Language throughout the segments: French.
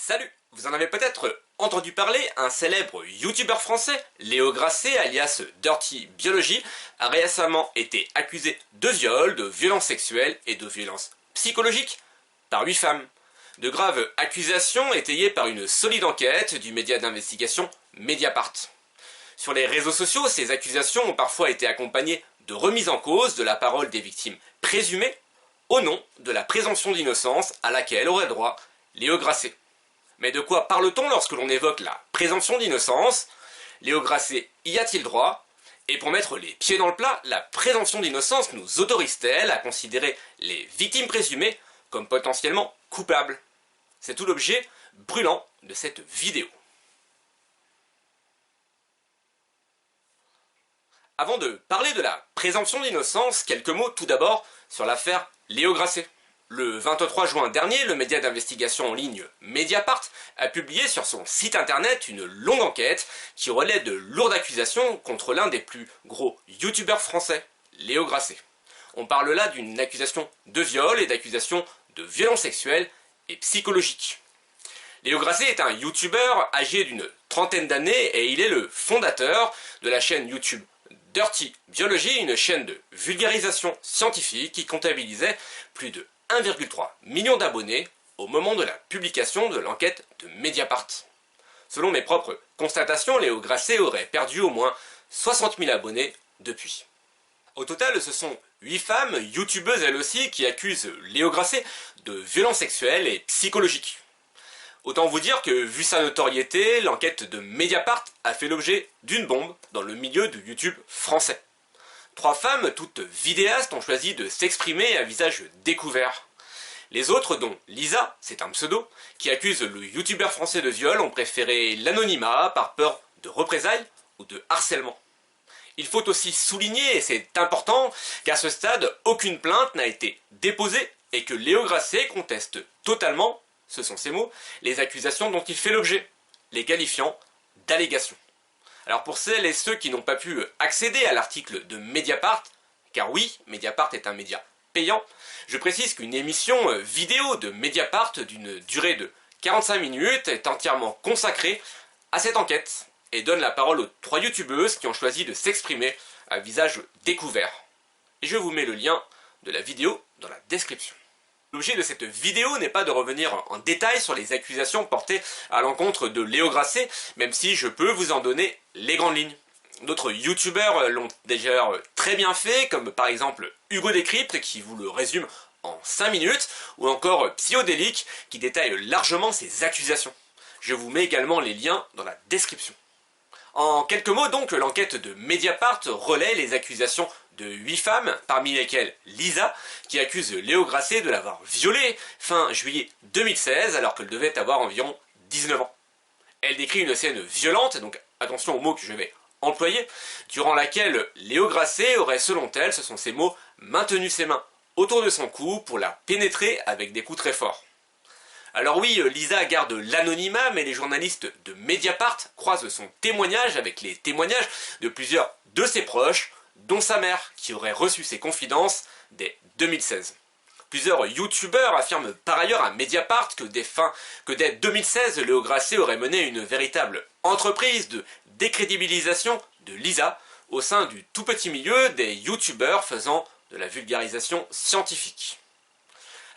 Salut! Vous en avez peut-être entendu parler, un célèbre youtubeur français, Léo Grasset, alias Dirty Biology, a récemment été accusé de viol, de violences sexuelles et de violences psychologiques par 8 femmes. De graves accusations étayées par une solide enquête du média d'investigation Mediapart. Sur les réseaux sociaux, ces accusations ont parfois été accompagnées de remises en cause de la parole des victimes présumées au nom de la présomption d'innocence à laquelle aurait droit Léo Grasset. Mais de quoi parle-t-on lorsque l'on évoque la présomption d'innocence? Léo Grasset y a-t-il droit? Et pour mettre les pieds dans le plat, la présomption d'innocence nous autorise-t-elle à considérer les victimes présumées comme potentiellement coupables? C'est tout l'objet brûlant de cette vidéo. Avant de parler de la présomption d'innocence, quelques mots tout d'abord sur l'affaire Léo Grasset. Le 23 juin dernier, le média d'investigation en ligne Mediapart a publié sur son site internet une longue enquête qui relaie de lourdes accusations contre l'un des plus gros youtubeurs français, Léo Grasset. On parle là d'une accusation de viol et d'accusation de violences sexuelles et psychologiques. Léo Grasset est un youtubeur âgé d'une trentaine d'années et il est le fondateur de la chaîne YouTube Dirty Biology, une chaîne de vulgarisation scientifique qui comptabilisait plus de 1,3 million d'abonnés au moment de la publication de l'enquête de Mediapart. Selon mes propres constatations, Léo Grasset aurait perdu au moins 60 000 abonnés depuis. Au total, ce sont 8 femmes, youtubeuses elles aussi, qui accusent Léo Grasset de violences sexuelles et psychologiques. Autant vous dire que, vu sa notoriété, l'enquête de Mediapart a fait l'objet d'une bombe dans le milieu du YouTube français. 3 femmes, toutes vidéastes, ont choisi de s'exprimer à visage découvert. Les autres, dont Lisa, c'est un pseudo, qui accuse le youtubeur français de viol, ont préféré l'anonymat par peur de représailles ou de harcèlement. Il faut aussi souligner, et c'est important, qu'à ce stade, aucune plainte n'a été déposée et que Léo Grasset conteste totalement, ce sont ses mots, les accusations dont il fait l'objet, les qualifiant d'allégations. Alors pour celles et ceux qui n'ont pas pu accéder à l'article de Mediapart, car oui, Mediapart est un média payant, je précise qu'une émission vidéo de Mediapart d'une durée de 45 minutes est entièrement consacrée à cette enquête et donne la parole aux 3 youtubeuses qui ont choisi de s'exprimer à visage découvert. Et je vous mets le lien de la vidéo dans la description. L'objet de cette vidéo n'est pas de revenir en détail sur les accusations portées à l'encontre de Léo Grasset, même si je peux vous en donner les grandes lignes. D'autres youtubeurs l'ont déjà très bien fait, comme par exemple Hugo Décrypte qui vous le résume en 5 minutes, ou encore Psyodélique qui détaille largement ses accusations. Je vous mets également les liens dans la description. En quelques mots donc, l'enquête de Mediapart relaie les accusations de 8 femmes, parmi lesquelles Lisa, qui accuse Léo Grasset de l'avoir violée fin juillet 2016 alors qu'elle devait avoir environ 19 ans. Elle décrit une scène violente, donc attention aux mots que je vais employer, durant laquelle Léo Grasset aurait, selon elle, ce sont ses mots, maintenu ses mains autour de son cou pour la pénétrer avec des coups très forts. Alors oui, Lisa garde l'anonymat, mais les journalistes de Mediapart croisent son témoignage avec les témoignages de plusieurs de ses proches, dont sa mère, qui aurait reçu ses confidences dès 2016. Plusieurs youtubeurs affirment par ailleurs à Mediapart que dès 2016, Léo Grasset aurait mené une véritable entreprise de décrédibilisation de Lisa au sein du tout petit milieu des youtubeurs faisant de la vulgarisation scientifique.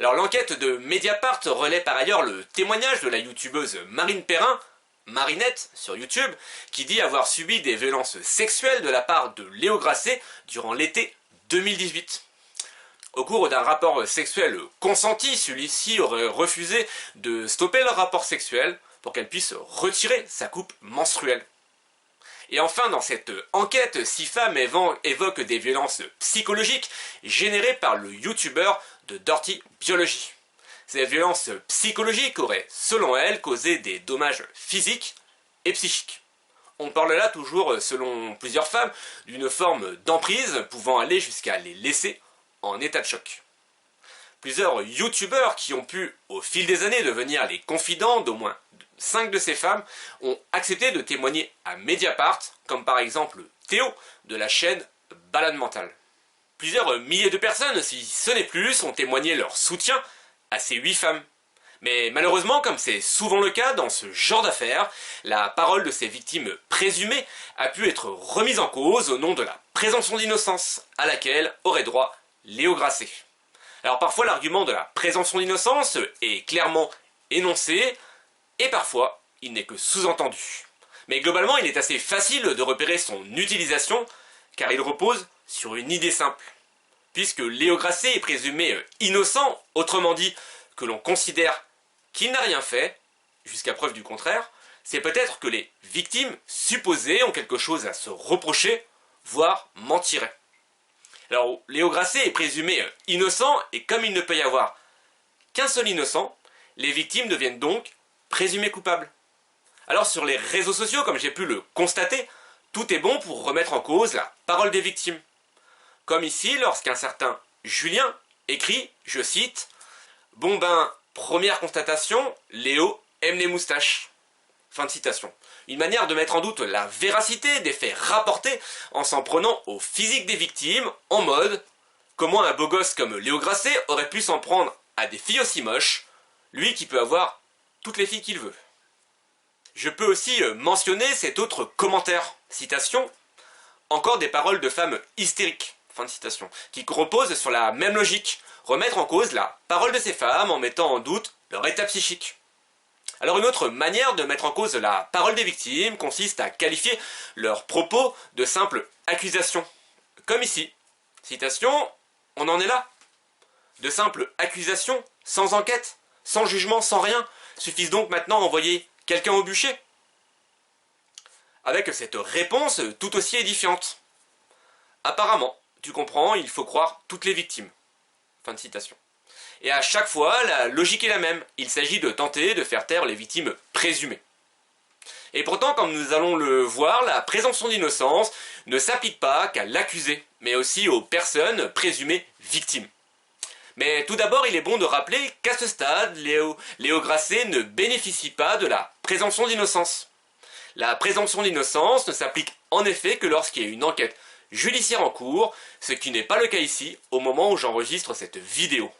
Alors l'enquête de Mediapart relaie par ailleurs le témoignage de la youtubeuse Marine Perrin, Marinette sur YouTube, qui dit avoir subi des violences sexuelles de la part de Léo Grasset durant l'été 2018. Au cours d'un rapport sexuel consenti, celui-ci aurait refusé de stopper leur rapport sexuel pour qu'elle puisse retirer sa coupe menstruelle. Et enfin, dans cette enquête, 6 femmes évoquent des violences psychologiques générées par le youtubeur de Dirty Biology. Ces violences psychologiques auraient, selon elles, causé des dommages physiques et psychiques. On parle là toujours, selon plusieurs femmes, d'une forme d'emprise pouvant aller jusqu'à les laisser en état de choc. Plusieurs youtubeurs qui ont pu, au fil des années, devenir les confidents d'au moins 5 de ces femmes ont accepté de témoigner à Mediapart, comme par exemple Théo de la chaîne Balade Mentale. Plusieurs milliers de personnes, si ce n'est plus, ont témoigné leur soutien à ces 8 femmes. Mais malheureusement, comme c'est souvent le cas dans ce genre d'affaires, la parole de ces victimes présumées a pu être remise en cause au nom de la présomption d'innocence, à laquelle aurait droit Léo Grasset. Alors parfois l'argument de la présomption d'innocence est clairement énoncé, et parfois il n'est que sous-entendu. Mais globalement il est assez facile de repérer son utilisation, car il repose sur une idée simple. Puisque Léo Grasset est présumé innocent, autrement dit que l'on considère qu'il n'a rien fait, jusqu'à preuve du contraire, c'est peut-être que les victimes supposées ont quelque chose à se reprocher, voire mentiraient. Alors, Léo Grasset est présumé innocent, et comme il ne peut y avoir qu'un seul innocent, les victimes deviennent donc présumées coupables. Alors, sur les réseaux sociaux, comme j'ai pu le constater, tout est bon pour remettre en cause la parole des victimes. Comme ici, lorsqu'un certain Julien écrit, je cite, « Bon ben, première constatation, Léo aime les moustaches. » Fin de citation. Une manière de mettre en doute la véracité des faits rapportés en s'en prenant au physique des victimes, en mode « Comment un beau gosse comme Léo Grasset aurait pu s'en prendre à des filles aussi moches, lui qui peut avoir toutes les filles qu'il veut. » Je peux aussi mentionner cet autre commentaire, citation, « Encore des paroles de femmes hystériques. » Fin de citation, qui repose sur la même logique, remettre en cause la parole de ces femmes en mettant en doute leur état psychique. Alors une autre manière de mettre en cause la parole des victimes consiste à qualifier leurs propos de simples accusations. Comme ici, citation, on en est là. De simples accusations, sans enquête, sans jugement, sans rien, suffisent donc maintenant à envoyer quelqu'un au bûcher. Avec cette réponse tout aussi édifiante. Apparemment, tu comprends, il faut croire toutes les victimes. Fin de citation. Et à chaque fois, la logique est la même. Il s'agit de tenter de faire taire les victimes présumées. Et pourtant, comme nous allons le voir, la présomption d'innocence ne s'applique pas qu'à l'accusé, mais aussi aux personnes présumées victimes. Mais tout d'abord, il est bon de rappeler qu'à ce stade, Léo Grasset ne bénéficie pas de la présomption d'innocence. La présomption d'innocence ne s'applique en effet que lorsqu'il y a une enquête judiciaire en cours, ce qui n'est pas le cas ici, au moment où j'enregistre cette vidéo.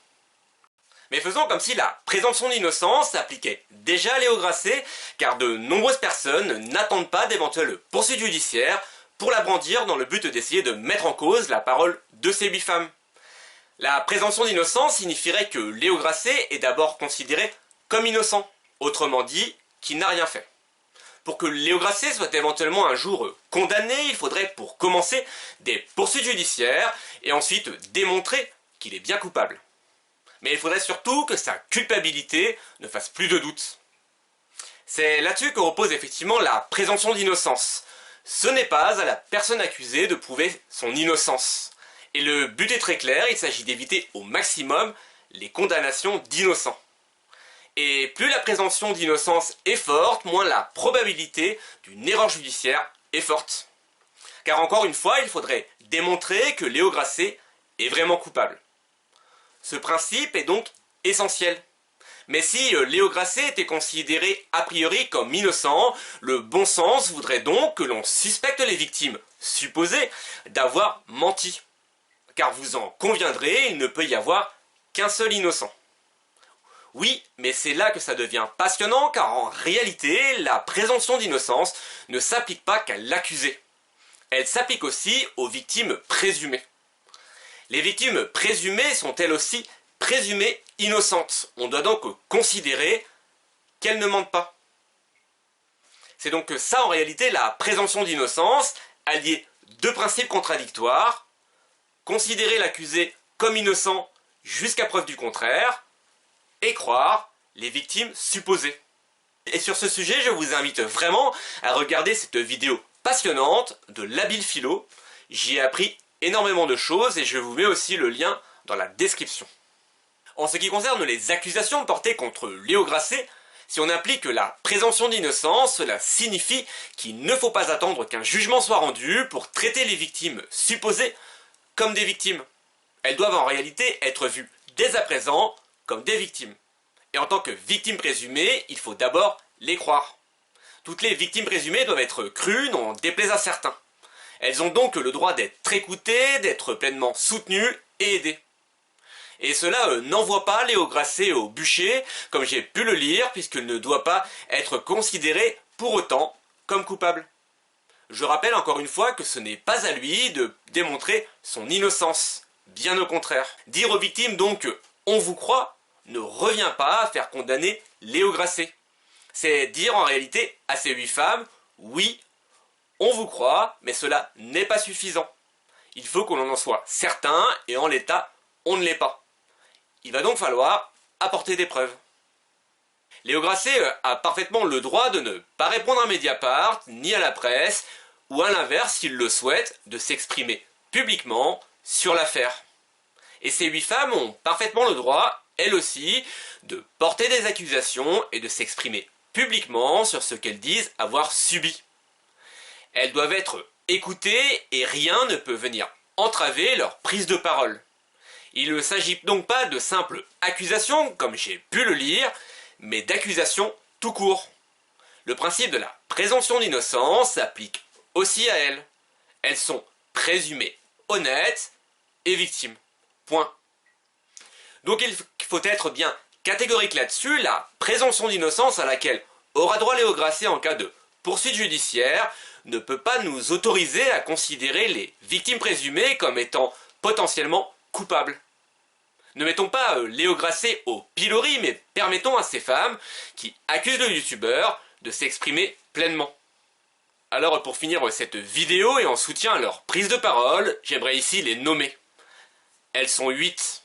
Mais faisons comme si la présomption d'innocence s'appliquait déjà à Léo Grasset, car de nombreuses personnes n'attendent pas d'éventuelles poursuites judiciaires pour la brandir dans le but d'essayer de mettre en cause la parole de ces 8 femmes. La présomption d'innocence signifierait que Léo Grasset est d'abord considéré comme innocent, autrement dit, qu'il n'a rien fait. Pour que Léo Grasset soit éventuellement un jour condamné, il faudrait pour commencer des poursuites judiciaires et ensuite démontrer qu'il est bien coupable. Mais il faudrait surtout que sa culpabilité ne fasse plus de doute. C'est là-dessus que repose effectivement la présomption d'innocence. Ce n'est pas à la personne accusée de prouver son innocence. Et le but est très clair, il s'agit d'éviter au maximum les condamnations d'innocents. Et plus la présomption d'innocence est forte, moins la probabilité d'une erreur judiciaire est forte. Car encore une fois, il faudrait démontrer que Léo Grasset est vraiment coupable. Ce principe est donc essentiel. Mais si Léo Grasset était considéré a priori comme innocent, le bon sens voudrait donc que l'on suspecte les victimes supposées d'avoir menti. Car vous en conviendrez, il ne peut y avoir qu'un seul innocent. Oui, mais c'est là que ça devient passionnant, car en réalité, la présomption d'innocence ne s'applique pas qu'à l'accusé. Elle s'applique aussi aux victimes présumées. Les victimes présumées sont elles aussi présumées innocentes. On doit donc considérer qu'elles ne mentent pas. C'est donc ça en réalité la présomption d'innocence, allier deux principes contradictoires, considérer l'accusé comme innocent jusqu'à preuve du contraire, et croire les victimes supposées. Et sur ce sujet, je vous invite vraiment à regarder cette vidéo passionnante de l'habile philo. J'y ai appris énormément de choses et je vous mets aussi le lien dans la description. En ce qui concerne les accusations portées contre Léo Grasset, si on applique la présomption d'innocence, cela signifie qu'il ne faut pas attendre qu'un jugement soit rendu pour traiter les victimes supposées comme des victimes. Elles doivent en réalité être vues dès à présent comme des victimes. Et en tant que victimes présumées, il faut d'abord les croire. Toutes les victimes présumées doivent être crues, n'en déplaise à certains. Elles ont donc le droit d'être écoutées, d'être pleinement soutenues et aidées. Et cela n'envoie pas Léo Grasset au bûcher, comme j'ai pu le lire, puisqu'il ne doit pas être considéré pour autant comme coupable. Je rappelle encore une fois que ce n'est pas à lui de démontrer son innocence. Bien au contraire. Dire aux victimes donc que on vous croit ne revient pas à faire condamner Léo Grasset. C'est dire en réalité à ces 8 femmes, oui, on vous croit, mais cela n'est pas suffisant. Il faut qu'on en soit certain, et en l'état, on ne l'est pas. Il va donc falloir apporter des preuves. Léo Grasset a parfaitement le droit de ne pas répondre à Mediapart, ni à la presse, ou à l'inverse, s'il le souhaite, de s'exprimer publiquement sur l'affaire. Et ces 8 femmes ont parfaitement le droit, elles aussi, de porter des accusations et de s'exprimer publiquement sur ce qu'elles disent avoir subi. Elles doivent être écoutées et rien ne peut venir entraver leur prise de parole. Il ne s'agit donc pas de simples accusations, comme j'ai pu le lire, mais d'accusations tout court. Le principe de la présomption d'innocence s'applique aussi à elles. Elles sont présumées honnêtes et victimes. Point. Donc il faut être bien catégorique là-dessus. La présomption d'innocence à laquelle aura droit Léo Grasset en cas de poursuite judiciaire ne peut pas nous autoriser à considérer les victimes présumées comme étant potentiellement coupables. Ne mettons pas Léo Grasset au pilori, mais permettons à ces femmes qui accusent le youtubeur de s'exprimer pleinement. Alors pour finir cette vidéo et en soutien à leur prise de parole, j'aimerais ici les nommer. Elles sont 8.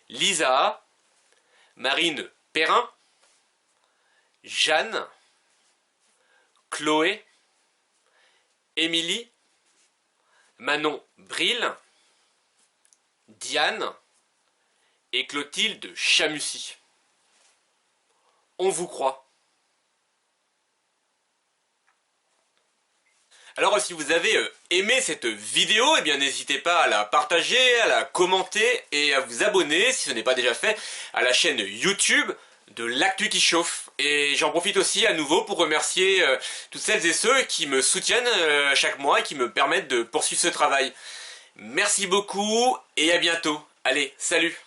Lisa, Marine Perrin, Jeanne, Chloé, Émilie, Manon Bril, Diane et Clotilde Chamussy. On vous croit. Alors si vous avez aimé cette vidéo, eh bien n'hésitez pas à la partager, à la commenter et à vous abonner, si ce n'est pas déjà fait, à la chaîne YouTube de l'Actu qui chauffe. Et j'en profite aussi à nouveau pour remercier toutes celles et ceux qui me soutiennent chaque mois et qui me permettent de poursuivre ce travail. Merci beaucoup et à bientôt. Allez, salut!